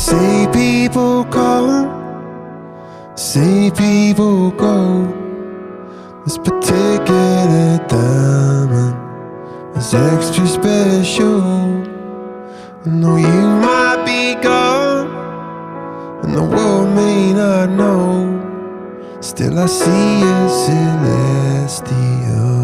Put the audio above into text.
Say people come, say people go. This particular diamond is extra special. I know you might be gone, and the world may not know. Still I see you celestial.